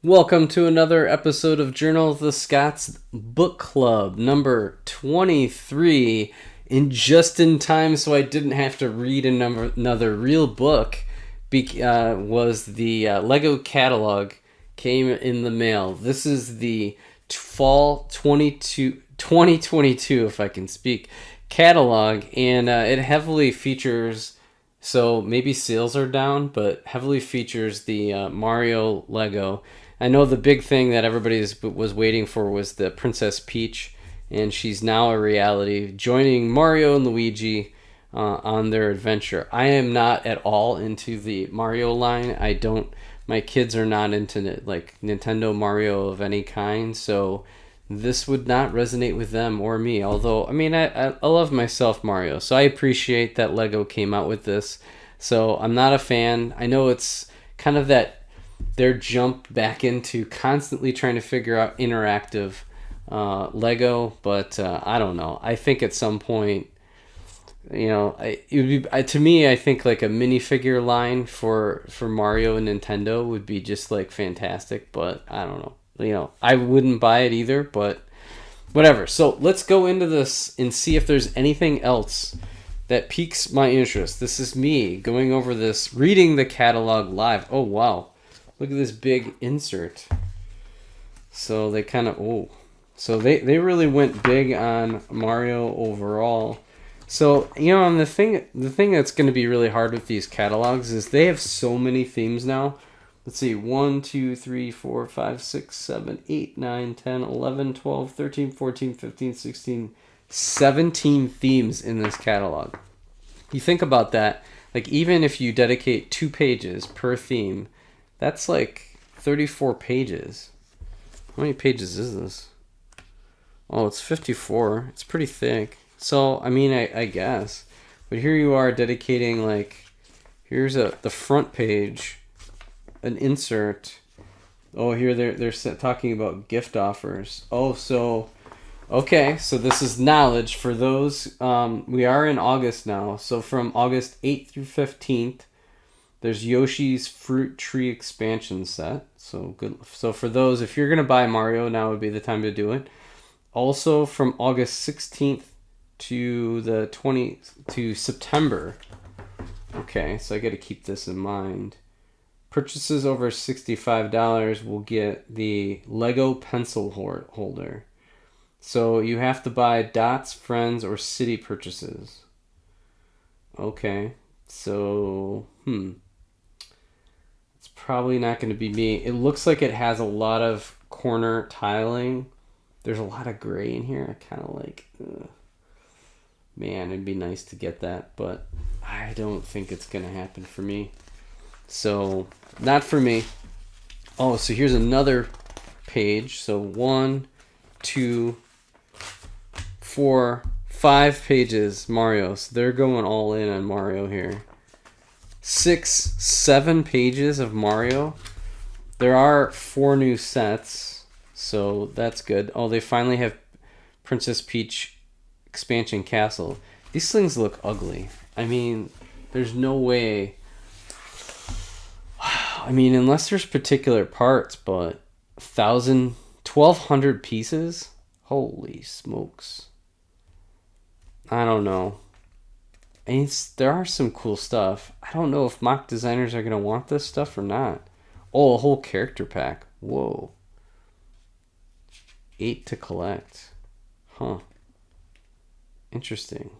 Welcome to another episode of Journal of the Scots Book Club, number 23. Just in time so I didn't have to read another real book, was the Lego catalog came in the mail. This is the fall 2022, if I can speak, catalog, and it heavily features, so maybe sales are down, but heavily features the Mario Lego. I know the big thing that everybody was waiting for was the Princess Peach, and she's now a reality, joining Mario and Luigi on their adventure. I am not at all into the Mario line. My kids are not into like Nintendo Mario of any kind, so this would not resonate with them or me. Although, I mean, I love myself Mario, so I appreciate that Lego came out with this. So I'm not a fan. I know it's kind of their jump back into constantly trying to figure out interactive Lego, but I don't know. I think at some point, it would be to me. I think like a minifigure line for Mario and Nintendo would be just like fantastic, but I don't know. I wouldn't buy it either, but whatever. So let's go into this and see if there's anything else that piques my interest. This is me going over this, reading the catalog live. Oh wow. Look at this big insert. So they they really went big on Mario overall. So, and the thing that's going to be really hard with these catalogs is they have so many themes now. Let's see, 1, 2, 3, 4, 5, 6, 7, 8, 9, 10, 11, 12, 13, 14, 15, 16, 17 themes in this catalog. You think about that, like even if you dedicate 2 pages per theme, that's like 34 pages. How many pages is this? Oh, it's 54. It's pretty thick. So, I mean, I guess. But here you are dedicating, like, here's the front page, an insert. Oh, here they're talking about gift offers. Oh, so, okay. So this is knowledge for those. We are in August now. So from August 8th through 15th, there's Yoshi's Fruit Tree expansion set. So good. So for those, if you're gonna buy Mario, now would be the time to do it. Also from August 16th to September. Okay, so I got to keep this in mind. Purchases over $65 will get the Lego pencil holder. So you have to buy Dots, Friends, or City purchases. Okay, so it's probably not going to be me. It looks like it has a lot of corner tiling. There's a lot of gray in here. I kind of like, man, it'd be nice to get that, but I don't think it's going to happen for me. So, not for me. Oh, so here's another page. So 1, 2, 4, 5 pages Mario. So they're going all in on Mario here. 6, 7 pages of Mario. There are 4 new sets, so that's good. Oh, they finally have Princess Peach expansion castle. These things look ugly. I mean, there's no way. I mean, unless there's particular parts, but 1,200 pieces? Holy smokes. I don't know. And there are some cool stuff. I don't know if mock designers are going to want this stuff or not. Oh, a whole character pack. Whoa. 8 to collect. Huh. Interesting.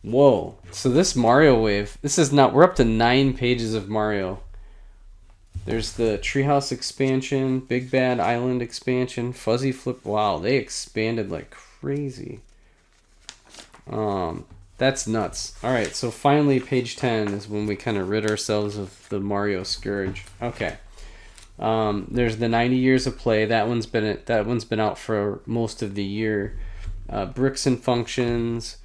Whoa. So this Mario wave, we're up to 9 pages of Mario. There's the Treehouse expansion, Big Bad Island expansion, Fuzzy Flip. Wow, they expanded like crazy. That's nuts. All right, so finally page 10 is when we kind of rid ourselves of the Mario scourge. Okay. There's the 90 Years of Play. That one's been out for most of the year. Bricks and Functions.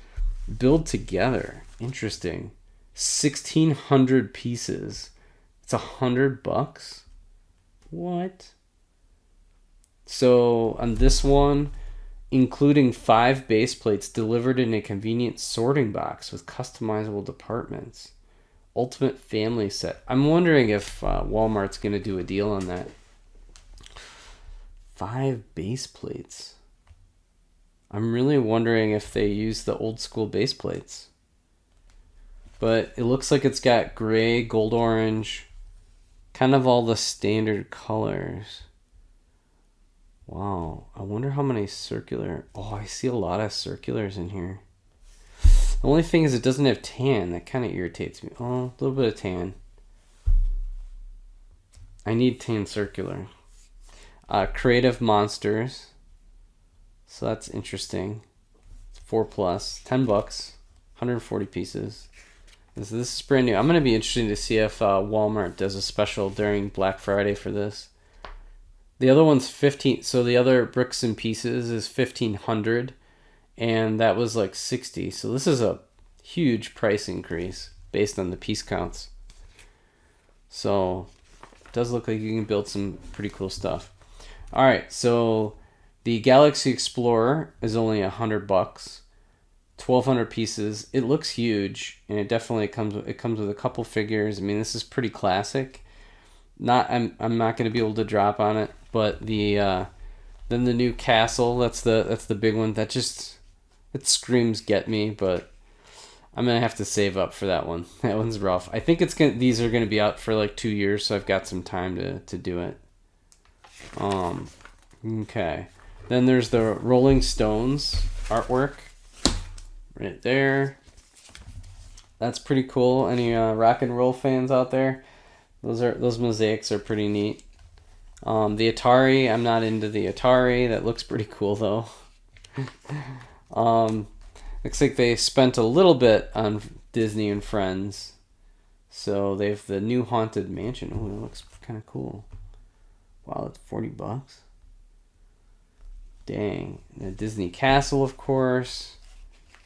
Build Together. Interesting. 1,600 pieces. It's $100. What? So on this one, including 5 base plates delivered in a convenient sorting box with customizable departments. Ultimate Family Set. I'm wondering if Walmart's going to do a deal on that. 5 base plates. I'm really wondering if they use the old school base plates. But it looks like it's got gray, gold orange, kind of all the standard colors. Wow, I wonder how many circular... Oh, I see a lot of circulars in here. The only thing is it doesn't have tan. That kind of irritates me. Oh, a little bit of tan. I need tan circular. Creative Monsters. So that's interesting. It's 4 plus, $10, 140 pieces. This is brand new. I'm going to be interested to see if Walmart does a special during Black Friday for this. The other one's 15. So the other Bricks and Pieces is 1,500, and that was like 60. So this is a huge price increase based on the piece counts. So it does look like you can build some pretty cool stuff. All right, so the Galaxy Explorer is only $100, 1,200 pieces. It looks huge, and it definitely comes with a couple figures. I mean, this is pretty classic. I'm not going to be able to drop on it, but then the new castle, that's the big one. That just, it screams get me, but I'm going to have to save up for that one. That one's rough. I think these are going to be out for like 2 years, so I've got some time to do it. Okay. Then there's the Rolling Stones artwork right there. That's pretty cool. Any rock and roll fans out there? Those mosaics are pretty neat. The Atari, I'm not into the Atari. That looks pretty cool though. Looks like they spent a little bit on Disney and Friends. So they have the new Haunted Mansion. Oh, it looks kind of cool. Wow, that's $40. Dang. The Disney Castle, of course.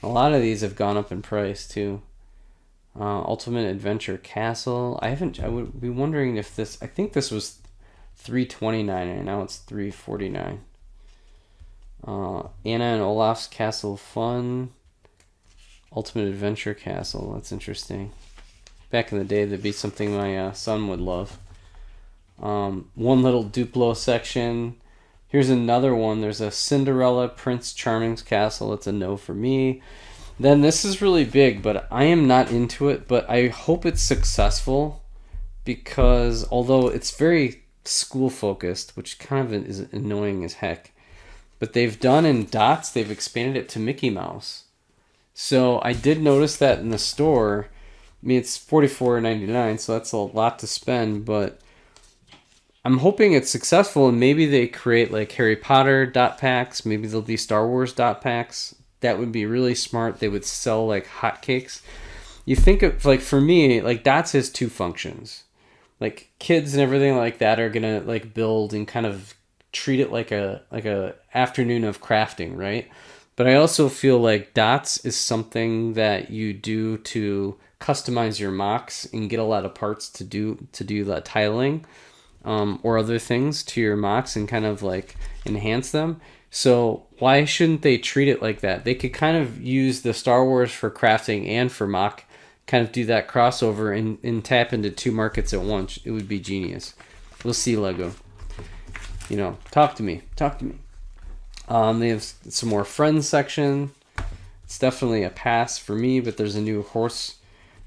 A lot of these have gone up in price too. Ultimate Adventure Castle. I would be wondering if this... I think this was $329 and now it's $349. Anna and Olaf's Castle Fun. Ultimate Adventure Castle. That's interesting. Back in the day, that'd be something my son would love. One little Duplo section. Here's another one. There's a Cinderella Prince Charming's Castle. It's a no for me. Then this is really big, but I am not into it, but I hope it's successful because although it's very school focused, which kind of is annoying as heck, but they've done in dots, they've expanded it to Mickey Mouse. So I did notice that in the store. I mean, it's $44.99, so that's a lot to spend, but I'm hoping it's successful and maybe they create like Harry Potter dot packs. Maybe there'll be Star Wars dot packs. That would be really smart. They would sell like hotcakes. You think of like, for me, like dots has 2 functions. Like kids and everything like that are gonna like build and kind of treat it like a afternoon of crafting, right? But I also feel like dots is something that you do to customize your mocks and get a lot of parts to do that tiling. Or other things to your mocks and kind of like enhance them. So why shouldn't they treat it like that? They could kind of use the Star Wars for crafting and for mock, kind of do that crossover and tap into 2 markets at once. It would be genius. We'll see, Lego. You know, talk to me. They have some more Friends section. It's definitely a pass for me, but there's a new horse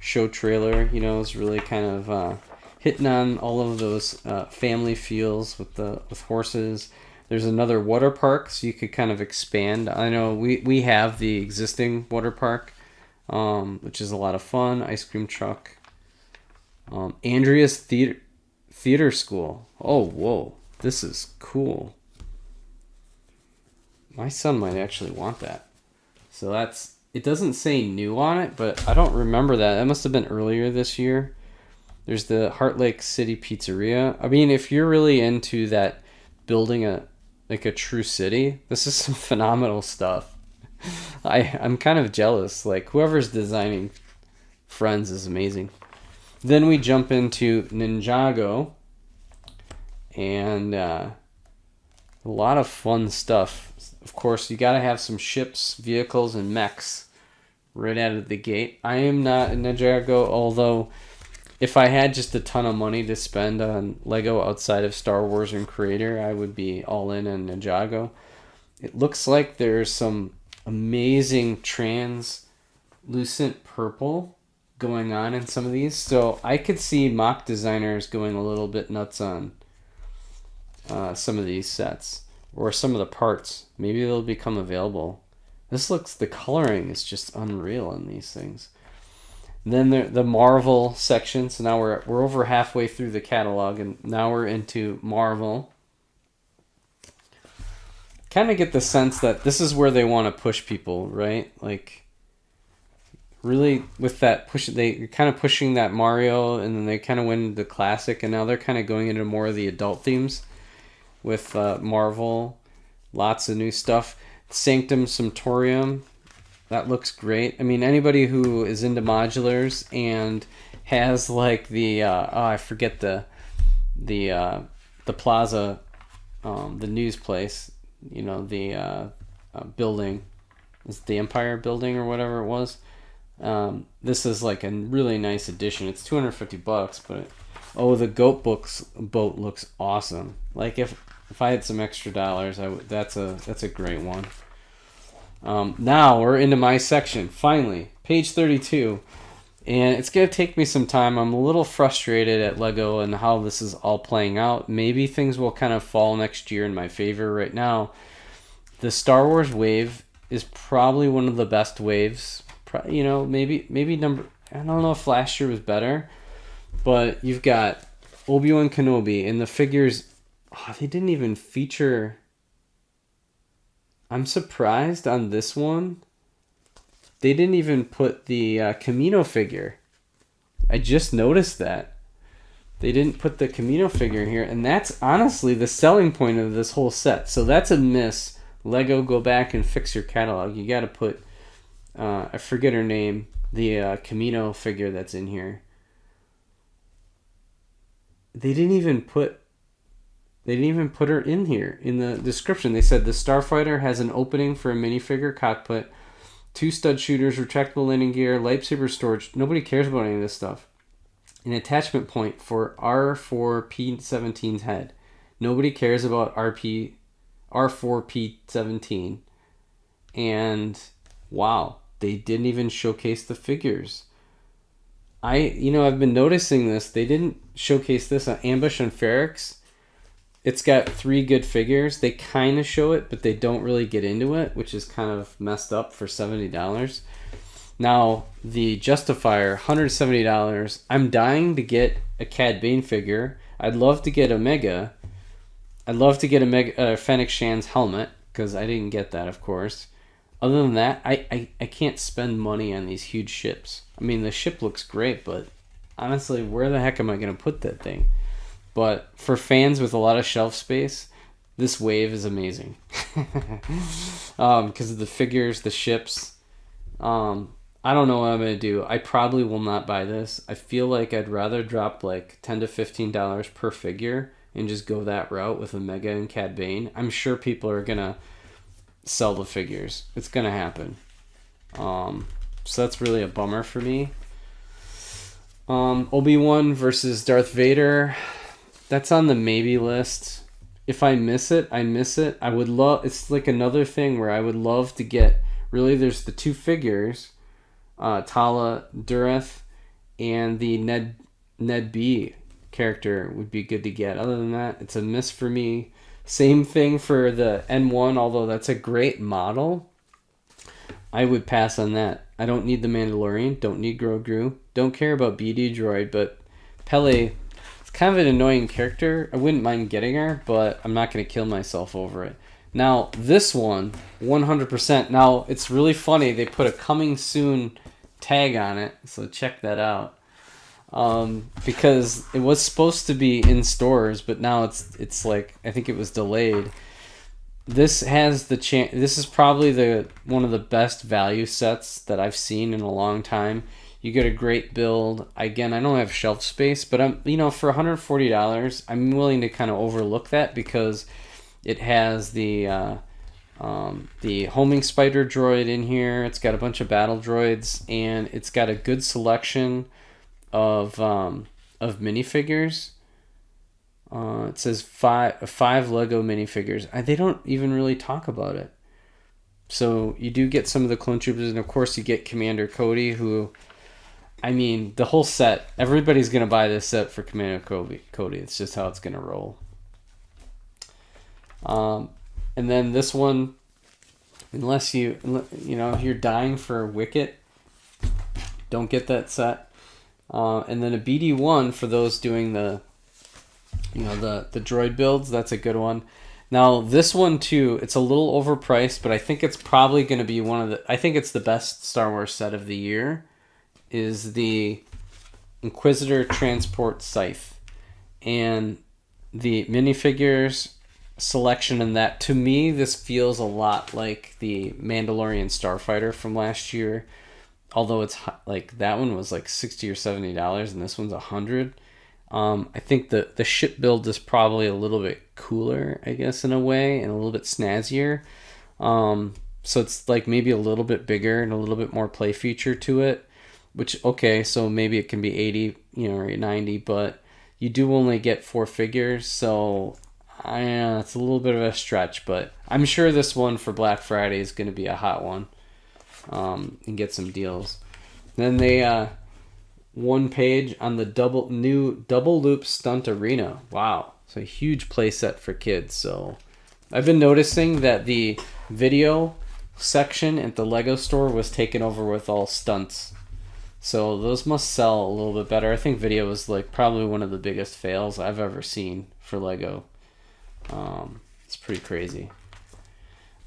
show trailer. You know, it's really kind of... hitting on all of those family feels with horses. There's another water park, so you could kind of expand. I know we have the existing water park, which is a lot of fun. Ice cream truck. Andrea's theater school. Oh, whoa. This is cool. My son might actually want that. So it doesn't say new on it, but I don't remember that. That must have been earlier this year. There's the Heart Lake City Pizzeria. I mean, if you're really into that, building a true city, this is some phenomenal stuff. I'm kind of jealous. Like, whoever's designing Friends is amazing. Then we jump into Ninjago. And a lot of fun stuff. Of course, you got to have some ships, vehicles, and mechs right out of the gate. I am not a Ninjago, although... if I had just a ton of money to spend on Lego outside of Star Wars and Creator, I would be all in on Ninjago. It looks like there's some amazing translucent purple going on in some of these. So I could see mock designers going a little bit nuts on some of these sets or some of the parts. Maybe they'll become available. The coloring is just unreal on these things. And then the Marvel section. So now we're over halfway through the catalog, and now we're into Marvel. Kind of get the sense that this is where they want to push people, right? Like, really with that push, they're kind of pushing that Mario, and then they kind of went into the classic, and now they're kind of going into more of the adult themes with Marvel. Lots of new stuff. Sanctum Sanctorum, that looks great. I mean, anybody who is into modulars and has like the I forget the plaza, the news place, you know, the building, is the Empire Building or whatever it was. This is like a really nice addition. It's $250, but the goat boat looks awesome. Like if I had some extra dollars, that's a great one. Now we're into my section. Finally, page 32, and it's gonna take me some time. I'm a little frustrated at Lego and how this is all playing out. Maybe things will kind of fall next year in my favor. Right now, the Star Wars wave is probably one of the best waves. You know, maybe number. I don't know if last year was better, but you've got Obi-Wan Kenobi, and the figures. They didn't even feature. I'm surprised on this one. They didn't even put the Camino figure. I just noticed that. They didn't put the Camino figure in here, and that's honestly the selling point of this whole set. So that's a miss. Lego, go back and fix your catalog. You got to put, I forget her name, the Camino figure that's in here. They didn't even put her in here. In the description, they said the Starfighter has an opening for a minifigure cockpit, 2 stud shooters, retractable landing gear, lightsaber storage. Nobody cares about any of this stuff. An attachment point for R4P17's head. Nobody cares about R4P17. And wow, they didn't even showcase the figures. I've been noticing this. They didn't showcase this on Ambush and Ferrix. It's got 3 good figures. They kind of show it, but they don't really get into it, which is kind of messed up for $70. Now, the Justifier, $170. I'm dying to get a Cad Bane figure. I'd love to get a Mega. I'd love to get a Fennec Shan's helmet, because I didn't get that, of course. Other than that, I can't spend money on these huge ships. I mean, the ship looks great, but honestly, where the heck am I going to put that thing? But for fans with a lot of shelf space, this wave is amazing. Because of the figures, the ships. I don't know what I'm going to do. I probably will not buy this. I feel like I'd rather drop like $10 to $15 per figure and just go that route with a Mega and Cad Bane. I'm sure people are going to sell the figures. It's going to happen. So that's really a bummer for me. Obi-Wan versus Darth Vader. That's on the maybe list. If I miss it, I miss it. I would love... It's like another thing where I would love to get... Really, there's the 2 figures. Tala Dureth and the Ned B character would be good to get. Other than that, it's a miss for me. Same thing for the N1, although that's a great model. I would pass on that. I don't need the Mandalorian. Don't need Grogu. Don't care about BD Droid, but Pele... kind of an annoying character. I wouldn't mind getting her, but I'm not going to kill myself over it. Now, this one, 100%. Now, it's really funny. They put a coming soon tag on it, so check that out. Because it was supposed to be in stores, but now it's like, I think it was delayed. This has the chance. This is probably one of the best value sets that I've seen in a long time. You get a great build. Again, I don't have shelf space, but for $140, I'm willing to kind of overlook that because it has the homing spider droid in here. It's got a bunch of battle droids, and it's got a good selection of minifigures. It says five Lego minifigures. They don't even really talk about it. So you do get some of the clone troopers, and of course you get Commander Cody, who, I mean, the whole set. Everybody's gonna buy this set for Commander Cody. It's just how it's gonna roll. And then this one, unless if you're dying for Wicket, don't get that set. And then a BD1 for those doing the droid builds. That's a good one. Now this one too, it's a little overpriced, but I think it's probably going to be I think it's the best Star Wars set of the year, is the Inquisitor Transport Scythe. And the minifigures selection in that, to me, this feels a lot like the Mandalorian Starfighter from last year. Although it's like that one was like $60 or $70 and this one's $100. I think the ship build is probably a little bit cooler, I guess, in a way, and a little bit snazzier. So it's like maybe a little bit bigger and a little bit more play feature to it. Which, okay, so maybe it can be 80, or 90, but you do only get 4 figures, so it's a little bit of a stretch. But I'm sure this one for Black Friday is going to be a hot one. And get some deals. Then they one page on the new double loop stunt arena. Wow, it's a huge play set for kids. So I've been noticing that the video section at the Lego store was taken over with all stunts. So those must sell a little bit better. I think video was like probably one of the biggest fails I've ever seen for Lego. It's pretty crazy.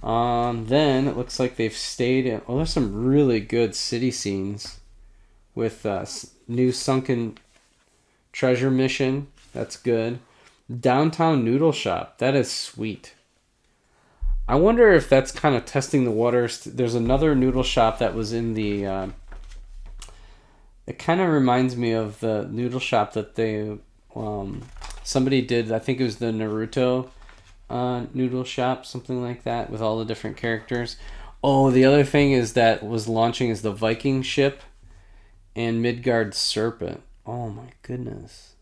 Then it looks like they've stayed in. Oh, there's some really good city scenes with new sunken treasure mission. That's good. Downtown Noodle Shop. That is sweet. I wonder if that's kind of testing the waters. There's another noodle shop that was in the. It kind of reminds me of the noodle shop that they somebody did. I think it was the Naruto noodle shop, something like that, with all the different characters. Oh, the other thing is that was launching is the Viking ship and Midgard Serpent. Oh my goodness.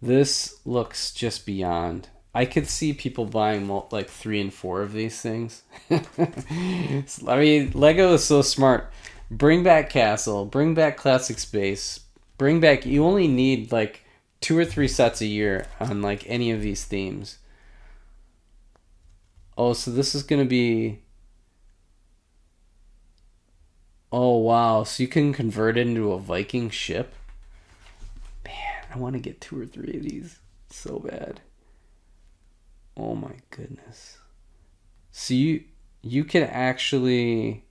This looks just beyond. I could see people buying like 3 and 4 of these things. I mean, Lego is so smart. Bring back Castle, bring back Classic Space, you only need like 2 or 3 sets a year on like any of these themes. Oh, so this is going to be... Oh, wow. So you can convert it into a Viking ship? Man, I want to get 2 or 3 of these so bad. Oh my goodness. So you can actually...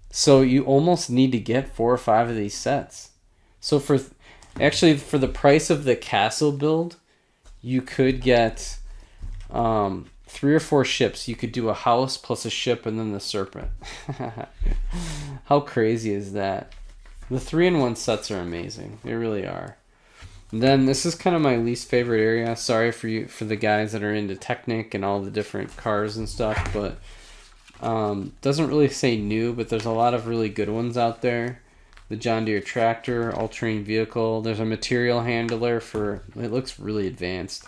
So you almost need to get 4 or 5 of these sets. So for the price of the castle build, you could get 3 or 4 ships. You could do a house plus a ship and then the serpent. How crazy is that? The 3-in-1 sets are amazing. They really are. And then this is kind of my least favorite area. Sorry for the guys that are into Technic and all the different cars and stuff, but doesn't really say new, but there's a lot of really good ones out there. The John Deere tractor, all-terrain vehicle. There's a material handler it looks really advanced.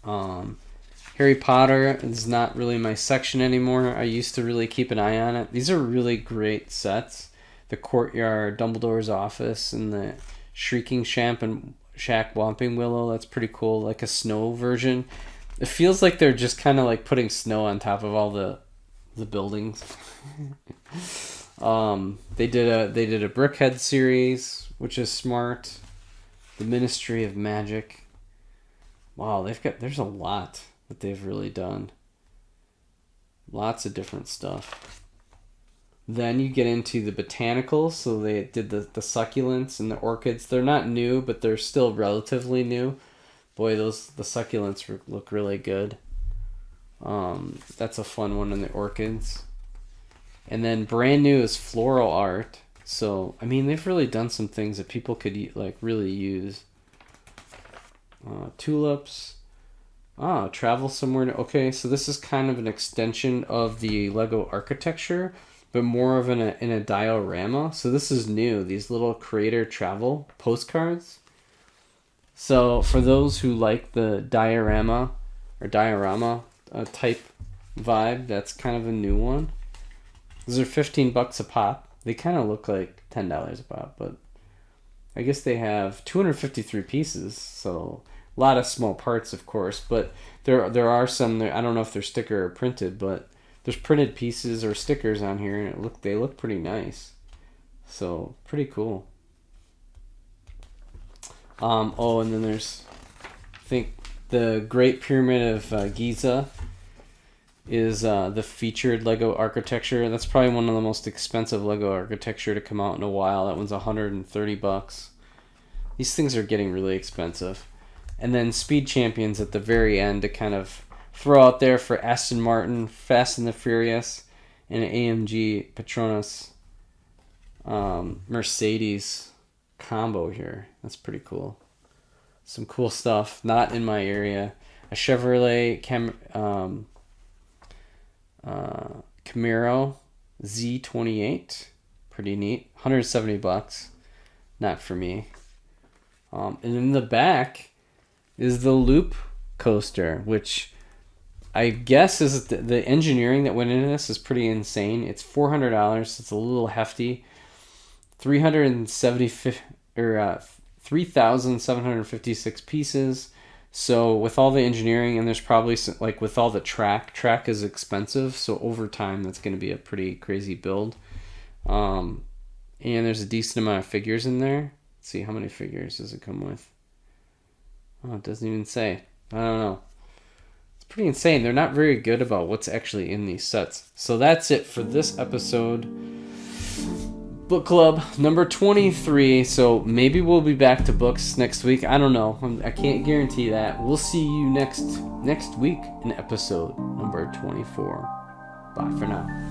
Harry Potter is not really my section anymore. I used to really keep an eye on it. These are really great sets. The Courtyard, Dumbledore's Office, and the Shrieking Shack Whomping Willow. That's pretty cool. Like a snow version. It feels like they're just kind of like putting snow on top of all the buildings. They did a Brickhead series, which is smart. The Ministry of Magic. Wow, there's a lot that they've really done. Lots of different stuff. Then you get into the botanicals, so they did the succulents and the orchids. They're not new, but they're still relatively new. Boy, the succulents look really good. That's a fun one in the orchids. And then brand new is floral art. So, I mean, they've really done some things that people could like really use. Tulips. Travel somewhere. Okay, so this is kind of an extension of the Lego architecture, but more of in a diorama. So this is new. These little creator travel postcards. So for those who like the diorama type vibe, that's kind of a new one. Those are $15 a pop. They kind of look like $10 a pop, but I guess they have 253 pieces, so a lot of small parts, of course. But there are some there. I don't know if they're sticker or printed, but there's printed pieces or stickers on here, and they look pretty nice. So pretty cool. And then there's, I think, the Great Pyramid of Giza is the featured Lego architecture. That's probably one of the most expensive Lego architecture to come out in a while. That one's $130. These things are getting really expensive. And then Speed Champions at the very end to kind of throw out there for Aston Martin, Fast and the Furious, and AMG Petronas Mercedes combo here. That's pretty cool. Some cool stuff. Not in my area. A Chevrolet Camaro Z28. Pretty neat. $170. Not for me. And in the back is the Loop coaster, which I guess is the engineering that went into this is pretty insane. It's $400. It's a little hefty. 3,756 pieces. So with all the engineering, and there's probably some, like with all the track is expensive. So over time, that's going to be a pretty crazy build. And there's a decent amount of figures in there. Let's see, how many figures does it come with? Oh, it doesn't even say. I don't know. It's pretty insane. They're not very good about what's actually in these sets. So that's it for this episode. Book Club number 23. So maybe we'll be back to books next week. I don't know. I can't guarantee that. We'll see you next week in episode number 24. Bye for now.